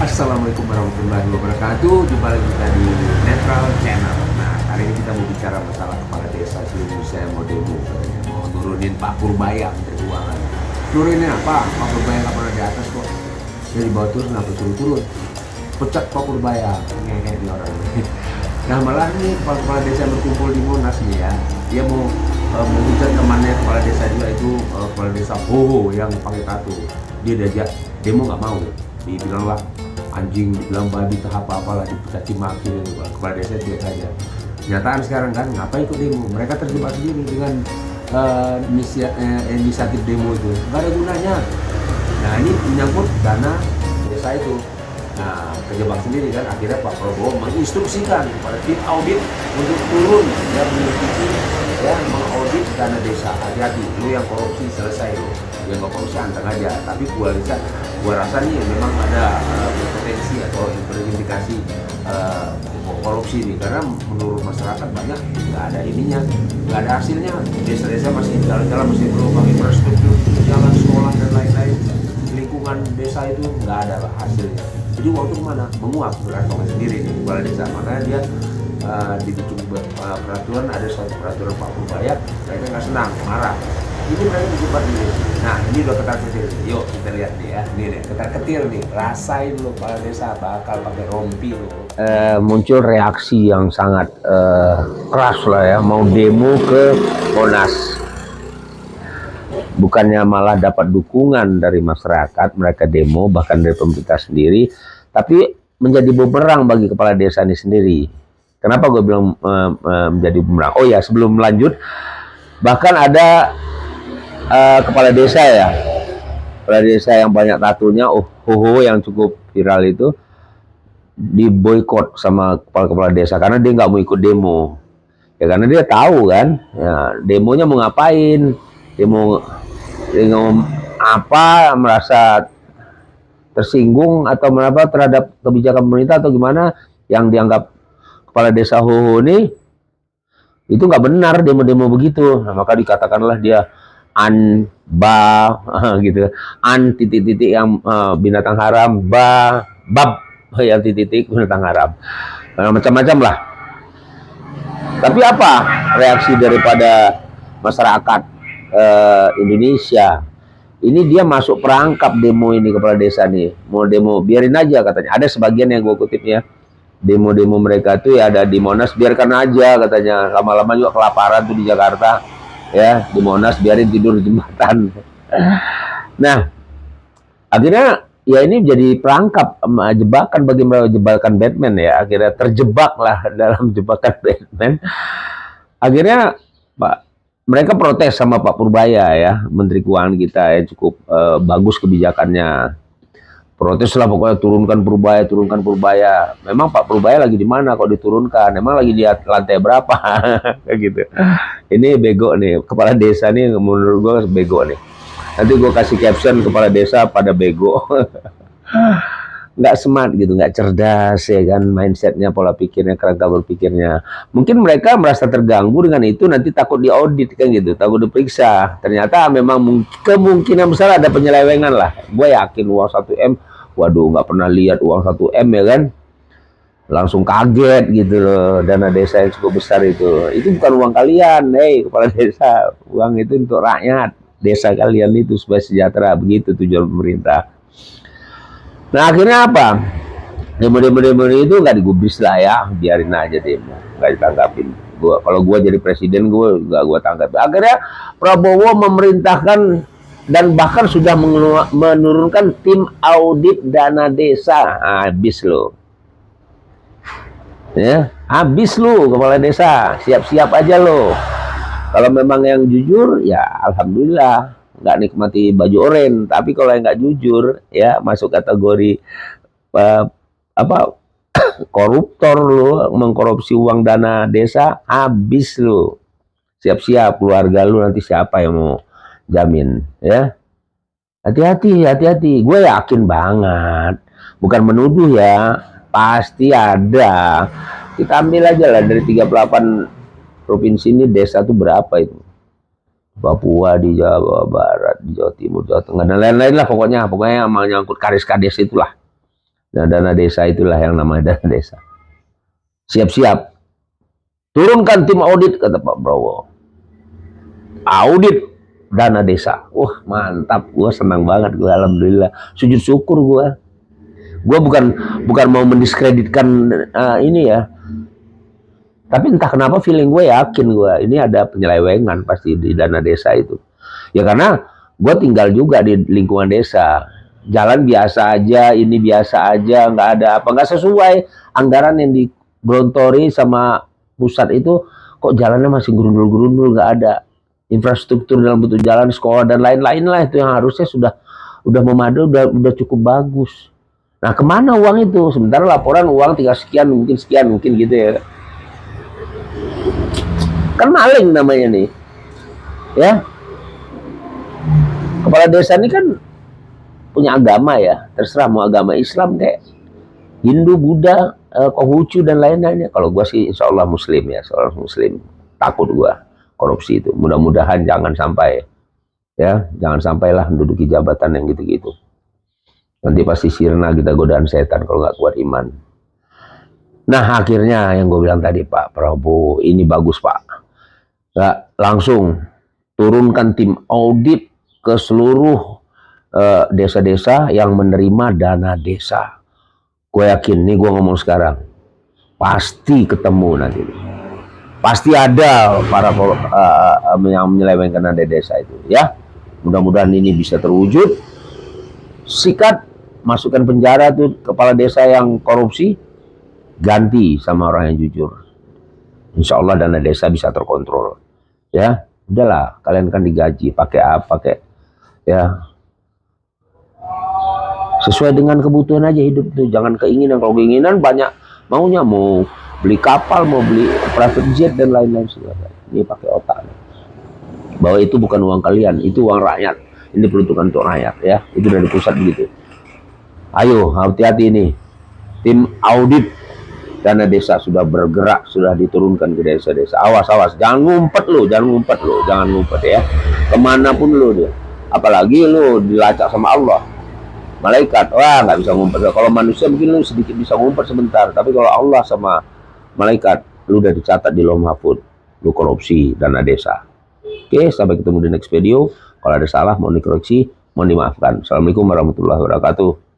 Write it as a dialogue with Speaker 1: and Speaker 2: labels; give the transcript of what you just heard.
Speaker 1: Assalamualaikum warahmatullahi wabarakatuh. Jumpa lagi kita di Netral Channel. Nah, hari ini kita mau bicara masalah kepala desa di Indonesia yang mau demo katanya. Mau nurunin Pak Purbaya Menteri Keuangan. Nurunin apa? Pak Purbaya nggak pernah di atas kok. Dari bawah turun, kenapa turun-turun? Pecat Pak Purbaya. Ngehe di orang. Nah, malah nih kepala desa yang berkumpul di Monas nih ya. Dia mau menghujat temannya kepala desa juga itu, kepala desa Hoho yang pakai tato. Dia diajak demo nggak mau. Dibilang lah anjing, dibilang babi, tahap apalah, dicaci maki kepala desa dia aja. Kenyataan sekarang kan ngapain ikut demo? Mereka terjebak sendiri dengan inisiatif demo itu, nggak ada gunanya. Nah, ini menyangkut dana desa itu. Nah, terjebak sendiri kan, akhirnya Pak Prabowo menginstruksikan kepada tim audit untuk turun dan menyelidiki ya, mengaudit dana desa. Hati-hati, lu yang korupsi selesai lu, yang nggak korupsi anteng aja. Tapi gua rasa nih memang ada potensi atau terindikasi korupsi nih, karena menurut masyarakat banyak nggak ada ininya, nggak ada hasilnya. Desa-desa masih jalan-jalan, masih belum pakai infrastruktur, jalan, sekolah dan lain-lain. Lingkungan desa itu nggak ada hasilnya. Jadi waktu kemana? Menguap berkantongnya sendiri nih kepala desa. Makanya dia dibikin peraturan, ada suatu peraturan Pak Purbaya, mereka nggak senang, marah. Ini mereka dijebak dulu. Nah, ini udah ketar-ketir. Yuk kita lihat nih ya. Ini nih ketar-ketir nih. Rasain lo kepala desa bakal pakai rompi lo. Muncul reaksi yang sangat keras lah ya. Mau demo ke Monas. Bukannya malah dapat dukungan dari masyarakat, mereka demo bahkan dari pemerintah sendiri, tapi menjadi bumerang bagi kepala desa ini sendiri. Kenapa gue bilang menjadi bumerang? Oh ya, sebelum lanjut, bahkan ada kepala desa ya, kepala desa yang banyak tatunya, yang cukup viral itu, diboikot sama kepala desa karena dia nggak mau ikut demo. Ya karena dia tahu kan, ya, demonya mau ngapain, demo apa, merasa tersinggung atau menapa terhadap kebijakan pemerintah atau gimana, yang dianggap kepala desa Hoho ini itu nggak benar demo-demo begitu. Nah, maka dikatakanlah dia gitu, titik-titik yang binatang haram, bab yang titik-titik binatang haram, macam-macam lah. Tapi apa reaksi daripada masyarakat Indonesia? Ini dia masuk perangkap demo ini, kepala desa nih mau demo, biarin aja katanya. Ada sebagian yang gue kutipnya, demo-demo mereka tuh ya ada di Monas, biarkan aja katanya, lama-lama juga kelaparan tuh di Jakarta ya, di Monas biarin tidur di jembatan. Nah, akhirnya ya ini jadi perangkap, jebakan bagi mereka, jebakan Batman ya. Akhirnya terjebak lah dalam jebakan Batman. Akhirnya mereka protes sama Pak Purbaya ya, Menteri Keuangan kita ya, cukup bagus kebijakannya. Protes lah pokoknya, turunkan Purbaya. Memang Pak Purbaya lagi di mana kok diturunkan? Emang lagi di lantai berapa? Kayak gitu. Ini bego nih, kepala desa nih menurut gue bego nih. Nanti gue kasih caption, kepala desa pada bego. Nggak smart gitu, nggak cerdas ya kan, mindsetnya, pola pikirnya, kerangka berpikirnya. Mungkin mereka merasa terganggu dengan itu, nanti takut diaudit kan gitu, takut diperiksa. Ternyata memang kemungkinan besar ada penyelewengan lah. Gue yakin uang 1M, waduh nggak pernah lihat uang 1M ya kan, langsung kaget gitu loh. Dana desa yang cukup besar itu bukan uang kalian, kepala desa. Uang itu untuk rakyat desa kalian itu supaya sejahtera, begitu tujuan pemerintah. Nah, akhirnya apa? Demo-demo itu nggak digubris lah ya, biarin aja demo, nggak ditanggapin. Kalau gue jadi presiden, gue tanggap. Akhirnya Prabowo memerintahkan dan bahkan sudah menurunkan tim audit dana desa. Habis lo, ya, habis lo kepala desa, siap-siap aja lo. Kalau memang yang jujur, ya alhamdulillah, nggak nikmati baju oren. Tapi kalau yang nggak jujur ya masuk kategori koruptor lu, mengkorupsi uang dana desa, habis lu. Siap-siap keluarga lu, nanti siapa yang mau jamin ya. Hati-hati. Gue yakin banget, bukan menuduh ya, pasti ada. Kita ambil aja lah dari 38 provinsi ini, desa tuh berapa itu? Papua, di Jawa Barat, di Jawa Timur, Jawa Tengah, dan lain-lain lah pokoknya menyangkut karis kades itulah. Nah, dana desa itulah yang namanya dana desa. Siap-siap. Turunkan tim audit, kata Pak Prabowo. Audit dana desa. Wah, mantap. Gue senang banget. Gue alhamdulillah. Sujud syukur gue. Gue bukan mau mendiskreditkan ini ya. Tapi entah kenapa feeling gue yakin gue ini ada penyelewengan pasti di dana desa itu. Ya karena gue tinggal juga di lingkungan desa. Jalan biasa aja, ini biasa aja, nggak ada apa, nggak sesuai anggaran yang digelontori sama pusat itu. Kok jalannya masih gerundul-gerundul, nggak ada infrastruktur dalam bentuk jalan, sekolah dan lain-lain lah, itu yang harusnya udah memadai, udah cukup bagus. Nah, kemana uang itu? Sementara laporan uang tinggal sekian mungkin gitu ya. Kan maling namanya nih, ya. Kepala desa ini kan punya agama ya, terserah mau agama Islam kayak Hindu, Buddha, Konghucu dan lain-lainnya. Kalau gue sih insya Allah Muslim ya, seorang Muslim. Takut gue korupsi itu. Mudah-mudahan jangan sampai ya, jangan sampailah menduduki jabatan yang gitu-gitu. Nanti pasti sirna kita godaan setan kalau nggak kuat iman. Nah akhirnya yang gue bilang tadi, Pak Prabowo ini bagus Pak. Nggak, langsung turunkan tim audit ke seluruh desa-desa yang menerima dana desa. Gue yakin nih, gue ngomong sekarang pasti ketemu nanti, pasti ada para yang menyelewengkan dana desa itu ya. Mudah-mudahan ini bisa terwujud. Sikat, masukkan penjara tuh kepala desa yang korupsi, ganti sama orang yang jujur. Insya Allah dana desa bisa terkontrol ya. Udahlah, kalian kan digaji pakai apa, pakai ya sesuai dengan kebutuhan aja hidup tuh, jangan keinginan. Kalau keinginan banyak maunya, mau beli kapal, mau beli private jet dan lain-lain segala. Ini pakai otak bahwa itu bukan uang kalian, itu uang rakyat, ini peruntukan untuk rakyat ya. Itu dari pusat begitu. Ayo hati-hati ini, tim audit dana desa sudah bergerak, sudah diturunkan ke desa-desa. Awas jangan ngumpet lo, jangan ngumpet ya, kemanapun lo dia. Apalagi lo dilacak sama Allah, malaikat, wah nggak bisa ngumpet. Kalau manusia mungkin lu sedikit bisa ngumpet sebentar, tapi kalau Allah sama malaikat, lu udah dicatat di Lauh Mahfuz, lu korupsi dana desa. Oke, sampai ketemu di next video. Kalau ada salah mau dikoreksi, mohon dimaafkan. Assalamualaikum warahmatullahi wabarakatuh.